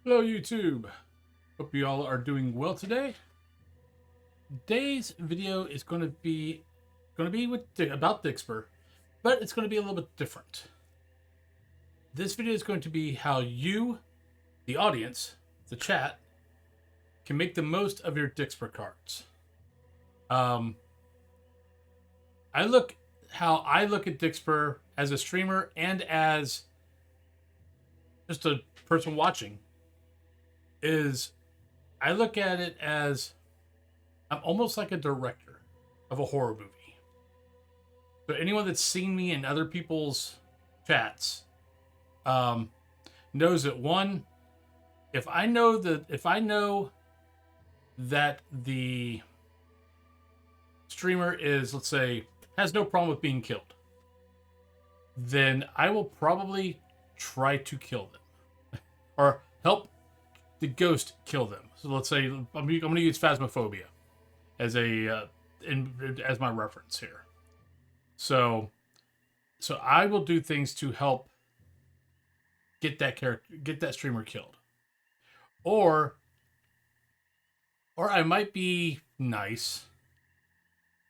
Hello, YouTube. Hope you all are doing well today. Today's video is going to be about Dixper, but it's going to be a little bit different. This video is going to be how you, the audience, the chat, can make the most of your Dixper cards. Um, I look how I look at Dixper as a streamer and as just a person watching is I look at it as I'm almost like a director of a horror movie. So anyone that's seen me in other people's chats um, knows that one, if I know that the streamer is, let's say, has no problem with being killed, then I will probably try to kill them or help the ghost kill them. So let's say I'm going to use Phasmophobia as as my reference here. So I will do things to help get that streamer killed, or I might be nice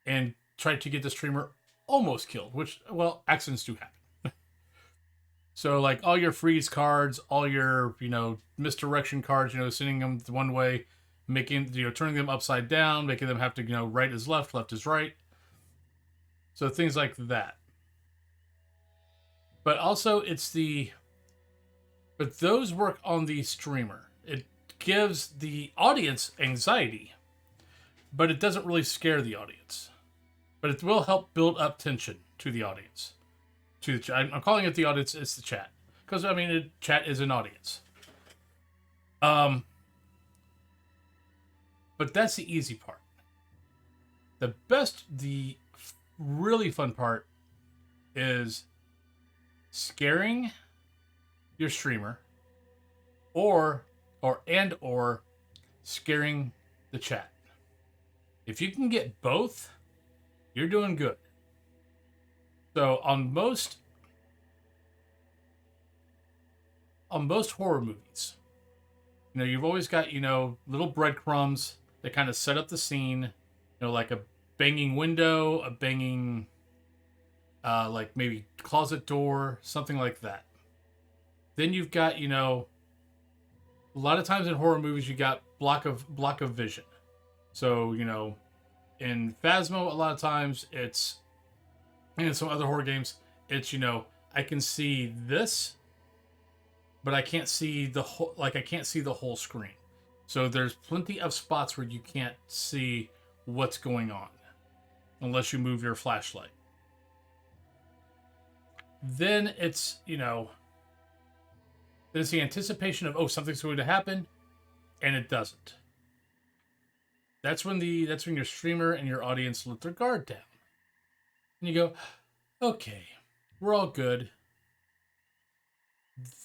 and try to get the streamer almost killed, which, well, accidents do happen. So like all your freeze cards, all your misdirection cards, sending them one way, making turning them upside down, making them have to right is left, left is right. So things like that. But also but those work on the streamer. It gives the audience anxiety, but it doesn't really scare the audience. But it will help build up tension to the audience. I'm calling it the audience. It's the chat, because chat is an audience. But that's the easy part. The really fun part is scaring your streamer, or scaring the chat. If you can get both, you're doing good. So on most horror movies, you've always got little breadcrumbs that kind of set up the scene. Like a banging window, a banging like maybe closet door, something like that. Then you've got a lot of times in horror movies you got block of vision. So in Phasmo, a lot of times it's, and in some other horror games, it's I can see this, but I can't see the whole screen. So there's plenty of spots where you can't see what's going on unless you move your flashlight. Then it's there's the anticipation of, oh, something's going to happen, and it doesn't. That's when your streamer and your audience let their guard down. And you go, okay, we're all good.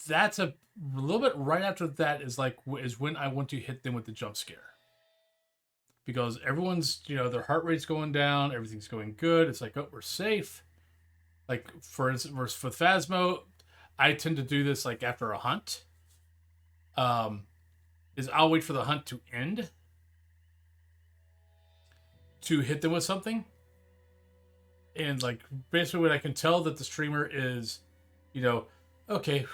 That's a little bit right after that is when I want to hit them with the jump scare. Because everyone's, their heart rate's going down, everything's going good. It's like, oh, we're safe. Like, for instance, for Phasmo, I tend to do this like after a hunt. Is I'll wait for the hunt to end to hit them with something. And like basically when I can tell that the streamer is, okay,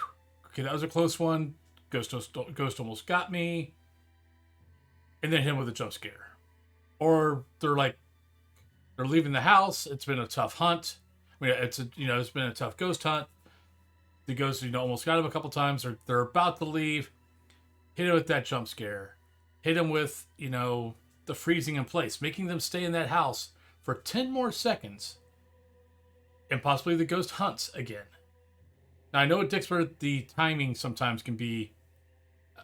that was a close one. Ghost almost got me. And then hit him with a jump scare. Or they're leaving the house. It's been a tough hunt. It's been a tough ghost hunt. The ghost, almost got him a couple times. They're about to leave. Hit him with that jump scare. Hit him with, the freezing in place, making them stay in that house for 10 more seconds. And possibly the ghost hunts again. Now, I know at Dixper, the timing sometimes can be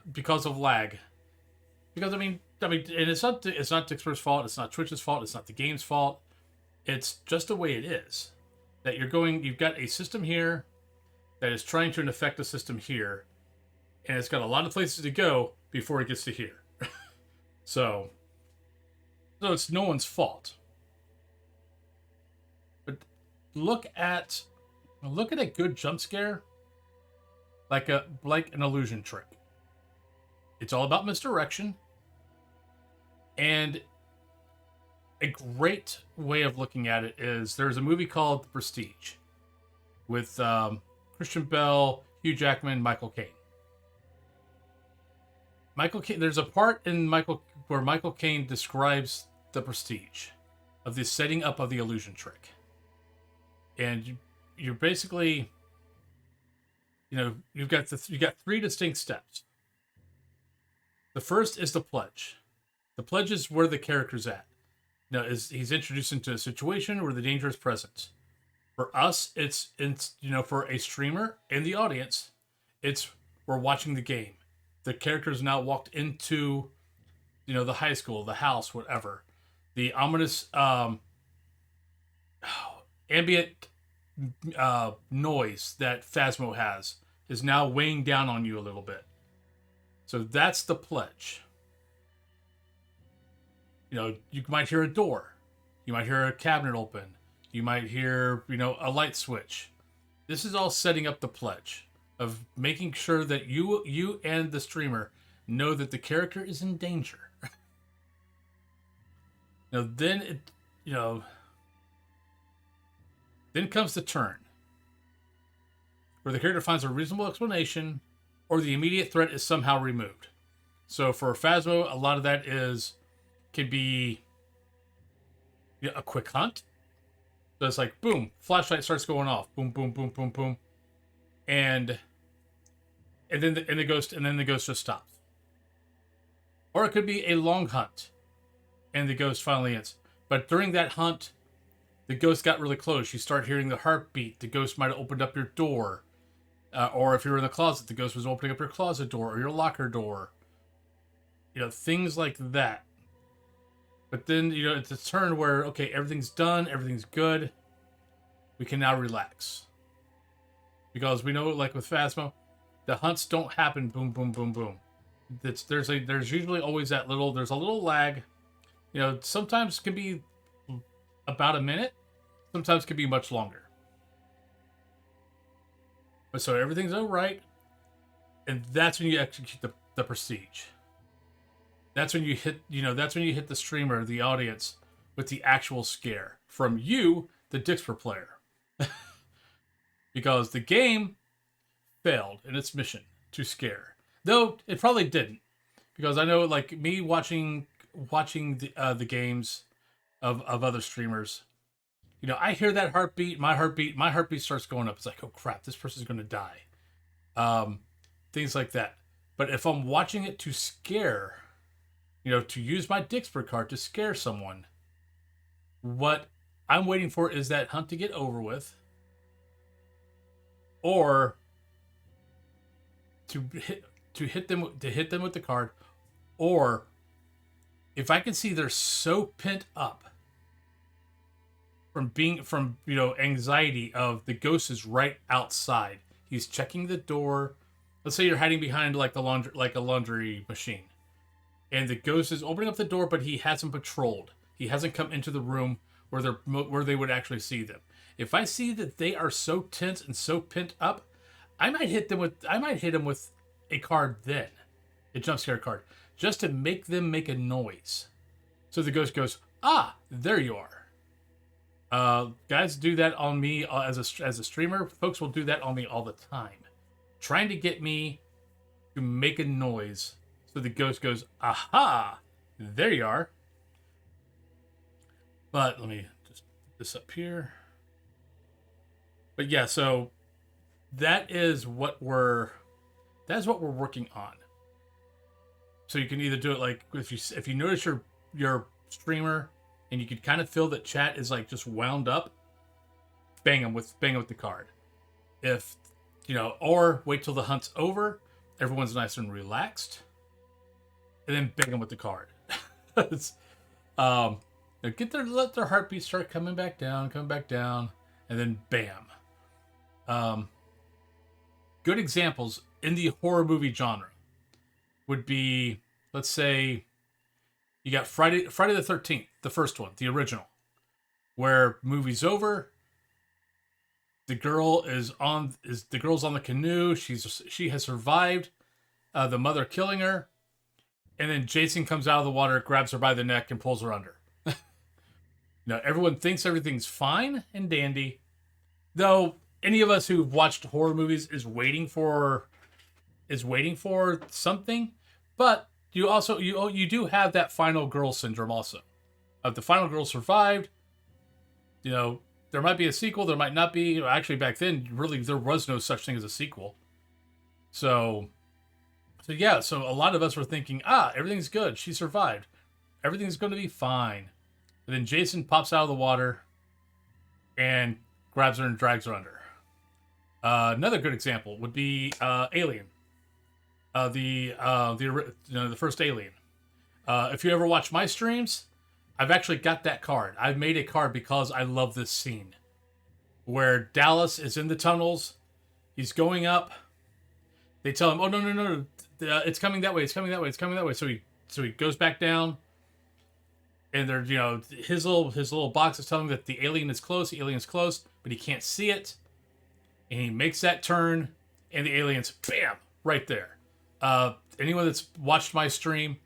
because of lag. Because, and it's not Dixper's fault. It's not Twitch's fault. It's not the game's fault. It's just the way it is. That you've got a system here that is trying to affect a system here, and it's got a lot of places to go before it gets to here. So it's no one's fault. But look at a good jump scare like an illusion trick. It's all about misdirection. And a great way of looking at it is there's a movie called The Prestige with Christian Bale, Hugh Jackman, Michael Caine. Michael Caine. There's a part in where Michael Caine describes the prestige of the setting up of the illusion trick, and you're basically, you've got you got three distinct steps. The first is the pledge. The pledge is where the character's at. He's introduced into a situation where the danger is present. For us, it's for a streamer and the audience, it's we're watching the game. The character's now walked into, the high school, the house, whatever. The ominous ambient noise that Phasmo has is now weighing down on you a little bit. So that's the pledge. You might hear a door. You might hear a cabinet open. You might hear, a light switch. This is all setting up the pledge of making sure that you and the streamer know that the character is in danger. Then comes the turn, where the character finds a reasonable explanation, or the immediate threat is somehow removed. So for Phasmo, a lot of that can be a quick hunt. So it's like, boom, flashlight starts going off, boom, boom, boom, boom, boom, and then the ghost just stops. Or it could be a long hunt, and the ghost finally ends. But during that hunt, the ghost got really close. You start hearing the heartbeat. The ghost might have opened up your door, or if you were in the closet, the ghost was opening up your closet door or your locker door. Things like that. But then, it's a turn where, okay, everything's done, everything's good. We can now relax. Because we know, like with Phasmo, the hunts don't happen boom, boom, boom, boom. There's usually always there's a little lag. Sometimes it can be about a minute. Sometimes it can be much longer. But so everything's all right. And that's when you execute the prestige. That's when you hit, the streamer, the audience, with the actual scare from you, the Dixper player. Because the game failed in its mission to scare. Though it probably didn't. Because I know, like, me watching the games of other streamers, I hear that heartbeat, my heartbeat starts going up. It's like, oh crap, this person's going to die. Things like that. But if I'm watching it to scare, to use my Dixper card to scare someone, what I'm waiting for is that hunt to get over with, or to hit them with the card, or if I can see they're so pent up from anxiety of the ghost is right outside. He's checking the door. Let's say you're hiding behind like a laundry machine. And the ghost is opening up the door, but he hasn't patrolled. He hasn't come into the room where they would actually see them. If I see that they are so tense and so pent up, I might hit them with a card then, a jump scare card, just to make them make a noise. So the ghost goes, "Ah, there you are." Guys do that on me as a streamer. Folks will do that on me all the time, trying to get me to make a noise. So the ghost goes, "Aha, there you are." But let me just put this up here. But yeah, so that is what we're working on. So you can either do it like if you notice your streamer and you can kind of feel that chat is like just wound up, bang them with the card. If or wait till the hunt's over, everyone's nice and relaxed, and then bang them with the card. Let their heartbeat start coming back down, and then bam. Good examples in the horror movie genre would be, let's say, you got Friday the 13th, the first one, the original, where movie's over. The girl's on the canoe. She has survived the mother killing her. and then Jason comes out of the water, grabs her by the neck, and pulls her under. Now, everyone thinks everything's fine and dandy, though any of us who've watched horror movies is waiting for something, but you do have that final girl syndrome also. If the final girl survived, there might be a sequel, there might not be. Actually, back then, really, there was no such thing as a sequel. So yeah, so a lot of us were thinking, everything's good. She survived. Everything's going to be fine. And then Jason pops out of the water and grabs her and drags her under. Another good example would be Alien. The first Alien. If you ever watch my streams, I've actually got that card. I've made a card because I love this scene where Dallas is in the tunnels. He's going up. They tell him, "Oh no, it's coming that way. It's coming that way. It's coming that way." So he goes back down, and they're his little box is telling him that the alien is close. The alien's close, but he can't see it, and he makes that turn, and the alien's bam right there. Anyone that's watched my stream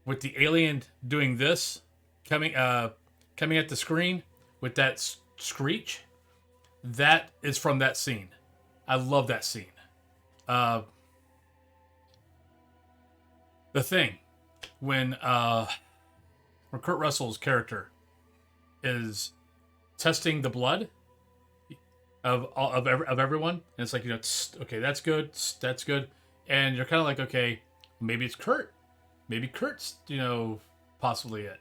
with the alien doing this, coming at the screen with that screech, that is from that scene. I love that scene. The Thing, when Kurt Russell's character is testing the blood of everyone, and it's like, okay, that's good, and you're kind of like, okay, maybe it's Kurt, maybe Kurt's possibly it,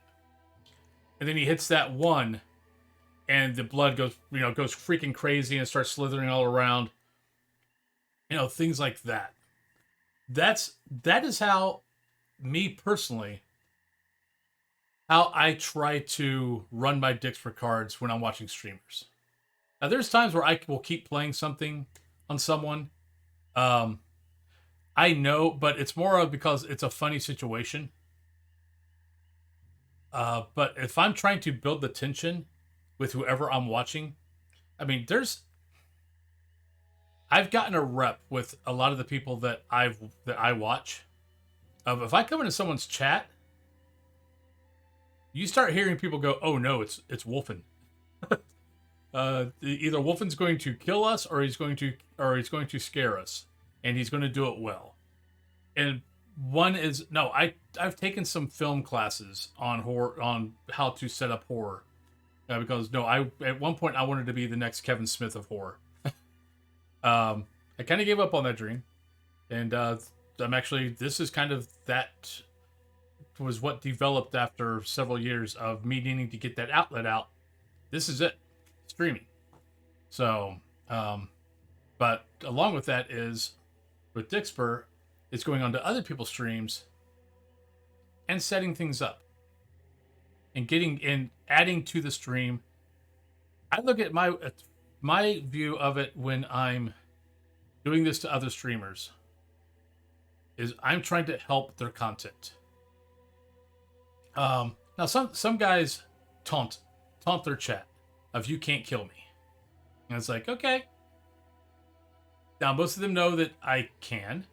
and then he hits that one, and the blood goes freaking crazy and starts slithering all around, things like that. That is how, me personally, how I try to run my Dixper cards when I'm watching streamers. Now, there's times where I will keep playing something on someone. I know, but it's more of because it's a funny situation. But if I'm trying to build the tension with whoever I'm watching, I mean, I've gotten a rep with a lot of the people that I watch. If I come into someone's chat, you start hearing people go, "Oh no, it's Wolfen." Either Wolfen's going to kill us, or he's going to scare us, and he's going to do it well. And one is no, I've taken some film classes on horror, on how to set up horror, because at one point I wanted to be the next Kevin Smith of horror. I kind of gave up on that dream, and this is kind of that was what developed after several years of me needing to get that outlet out. This is it, streaming. So, but along with that is, with Dixper, it's going on to other people's streams and setting things up and adding to the stream. I look at my view of it when I'm doing this to other streamers is I'm trying to help their content. Now some guys taunt their chat of "you can't kill me," and it's like, okay. Now most of them know that I can,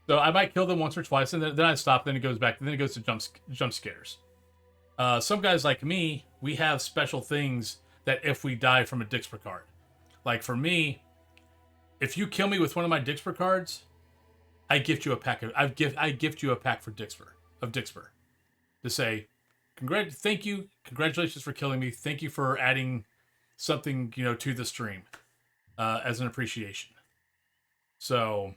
so I might kill them once or twice, and then I stop. Then it goes back. Then it goes to jump scares. Some guys like me, we have special things that if we die from a Dixper card, like for me, if you kill me with one of my Dixper cards, I gift you a pack I gift you a pack of Dixper to say, thank you, congratulations for killing me, thank you for adding something to the stream, as an appreciation. So,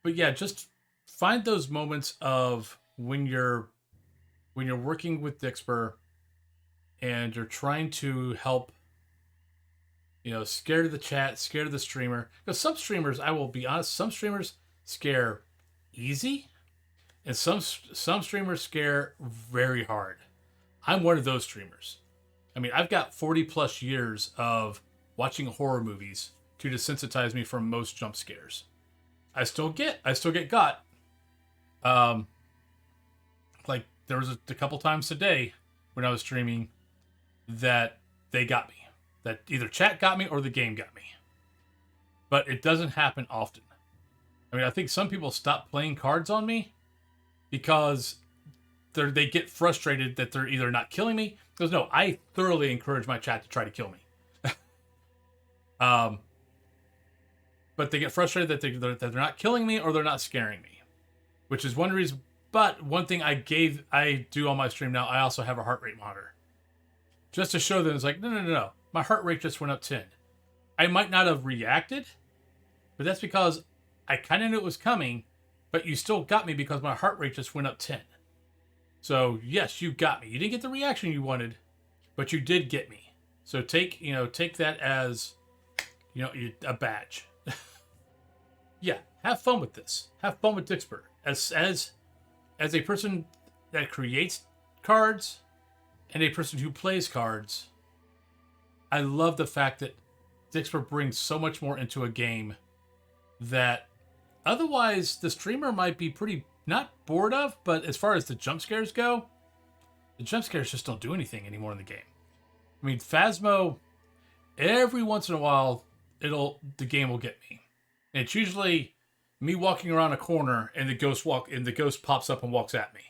but yeah, just find those moments of when you're working with Dixper and you're trying to help, scare the chat, scare the streamer. Because some streamers, I will be honest, some streamers scare easy, and some streamers scare very hard. I'm one of those streamers. I mean, I've got 40 plus years of watching horror movies to desensitize me from most jump scares. I still get got. Like there was a couple times today when I was streaming that they got me. That either chat got me or the game got me. But it doesn't happen often. I mean, I think some people stop playing cards on me because they get frustrated that they're either not killing me. Because no, I thoroughly encourage my chat to try to kill me. Um, but they get frustrated that they're not killing me or they're not scaring me, which is one reason. But one thing I do on my stream now, I also have a heart rate monitor, just to show them it's like, no, my heart rate just went up 10. I might not have reacted, but that's because I kind of knew it was coming, but you still got me because my heart rate just went up 10. So yes, you got me. You didn't get the reaction you wanted, but you did get me. So take that as, a badge. Yeah, have fun with this. Have fun with Dixper. As a person that creates cards and a person who plays cards, I love the fact that Dixper brings so much more into a game that otherwise the streamer might be pretty not bored of, but as far as the jump scares go, the jump scares just don't do anything anymore in the game. I mean, Phasmo, every once in a while, the game will get me. And it's usually me walking around a corner and the ghost pops up and walks at me.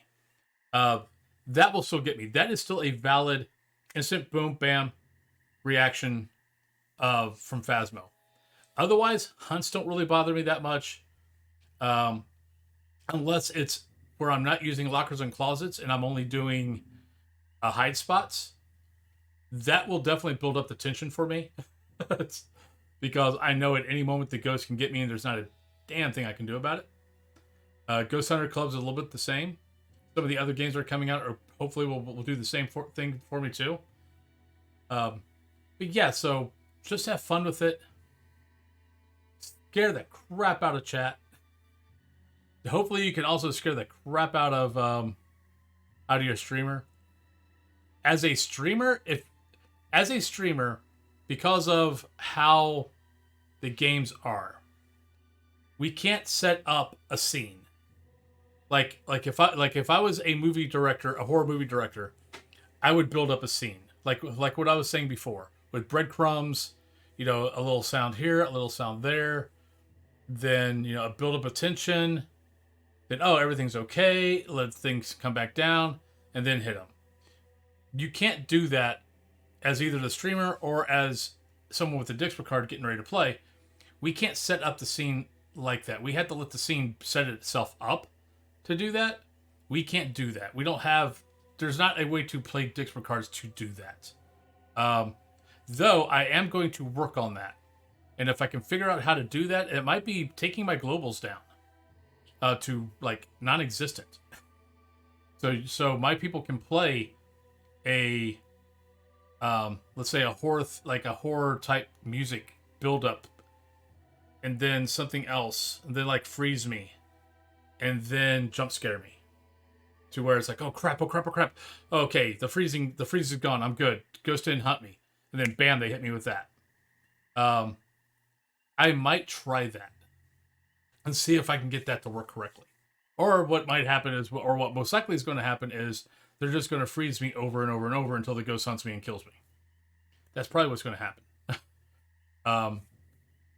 That will still get me. That is still a valid instant boom bam reaction from Phasmo. Otherwise, hunts don't really bother me that much. Unless it's where I'm not using lockers and closets and I'm only doing hide spots. That will definitely build up the tension for me. Because I know at any moment the ghost can get me and there's not a damn thing I can do about it. Ghost Hunter Club's a little bit the same. Some of the other games that are coming out, or hopefully will do the same thing for me too. But yeah, so just have fun with it. Scare the crap out of chat. Hopefully you can also scare the crap out of your streamer. As a streamer, because of how the games are, we can't set up a scene. Like if I was a movie director, a horror movie director, I would build up a scene. Like what I was saying before, with breadcrumbs, a little sound here, a little sound there, then a build up of tension, then everything's okay, let things come back down, and then hit them. You can't do that as either the streamer or as someone with a Dixper card getting ready to play. We can't set up the scene like that. We have to let the scene set itself up to do that. We can't do that. There's not a way to play Dixper cards to do that. Though I am going to work on that. And if I can figure out how to do that, it might be taking my globals down to like non-existent. So my people can play a let's say a horror type music build up, and then something else, and then like freeze me, and then jump scare me, to where it's like, oh crap, okay, the freeze is gone, I'm good, ghost didn't hunt me, and then bam, they hit me with that. I might try that and see if I can get that to work correctly. Or what might happen is, or what most likely is going to happen is, they're just going to freeze me over and over and over until the ghost hunts me and kills me. That's probably what's going to happen.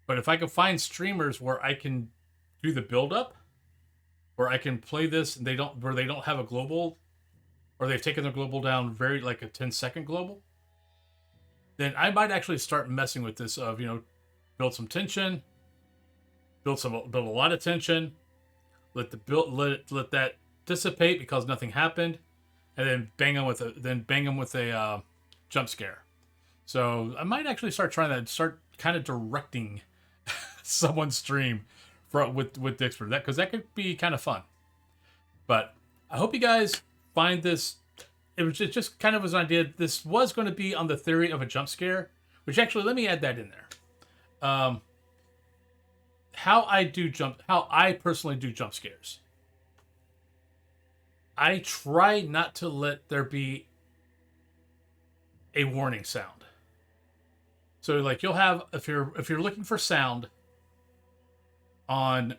But if I can find streamers where I can do the build up, where I can play this and they don't have a global, or they've taken their global down very like a 10-second global, then I might actually start messing with this of, build some tension, build a lot of tension, let that dissipate because nothing happened, and then bang them with a jump scare. So I might actually start trying that, start kind of directing someone's stream with Dixper, because that could be kind of fun. But I hope you guys find this. It was just kind of was an idea. This was going to be on the theory of a jump scare, which actually, let me add that in there. How I personally do jump scares. I try not to let there be a warning sound. So like you'll have, if you're looking for sound on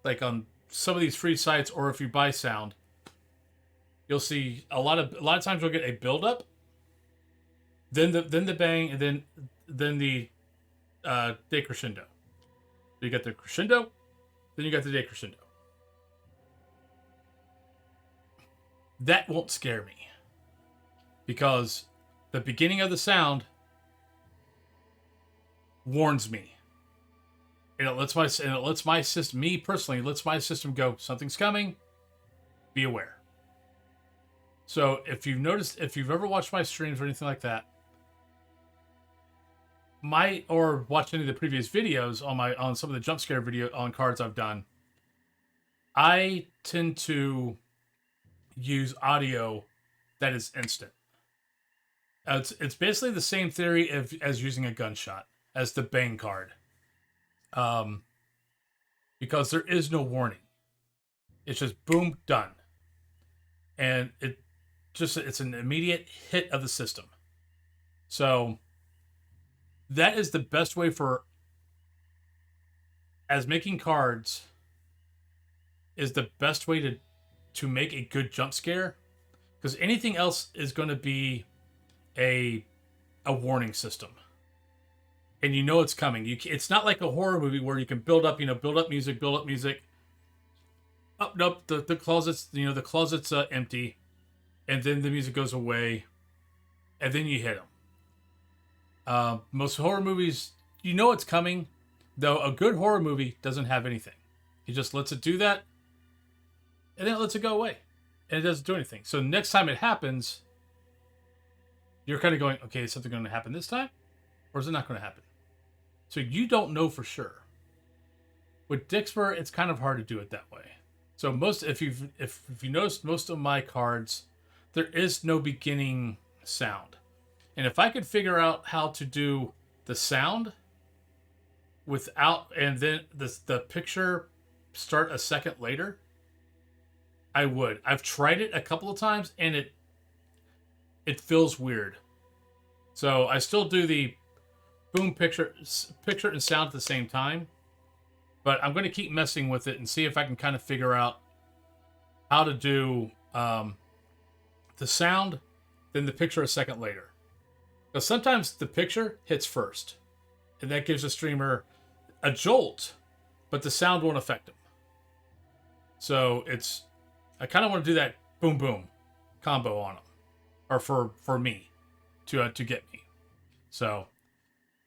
on some of these free sites, or if you buy sound, you'll see a lot of times you'll get a build up, then the bang, and then the decrescendo. You get the crescendo, then you got the decrescendo. That won't scare me because the beginning of the sound warns me. And it lets my system, me personally, lets my system go, something's coming, be aware. So if you've noticed, if you've ever watched my streams or anything like that, or watched any of the previous videos on some of the jump scare video on cards I've done, I tend to use audio that is instant. It's basically the same theory as using a gunshot, as the bang card. Because there is no warning. It's just boom, done. And it's an immediate hit of the system. So that is the best way as making cards is the best way to make a good jump scare, because anything else is going to be a warning system, and you know it's coming. It's not like a horror movie where you can build up music. Oh nope, the closet's empty, and then the music goes away, and then you hit them. Most horror movies, you know it's coming, though a good horror movie doesn't have anything. It just lets it do that, and then it lets it go away, and it doesn't do anything. So next time it happens, you're kind of going, okay, is something going to happen this time, or is it not going to happen? So you don't know for sure. With Dixper, it's kind of hard to do it that way. So if you noticed, most of my cards, there is no beginning sound. And if I could figure out how to do the sound without, and then the picture start a second later, I would. I've tried it a couple of times, and it feels weird. So I still do the boom picture and sound at the same time, but I'm going to keep messing with it and see if I can kind of figure out how to do the sound, then the picture a second later. Because sometimes the picture hits first, and that gives the streamer a jolt, but the sound won't affect them. So I kind of want to do that boom boom combo on them, or for me to get me. So,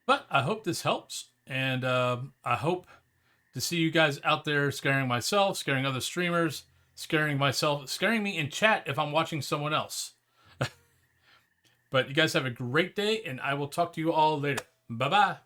but I hope this helps, and I hope to see you guys out there scaring myself, scaring other streamers, scaring me in chat if I'm watching someone else. But you guys have a great day, and I will talk to you all later. Bye-bye.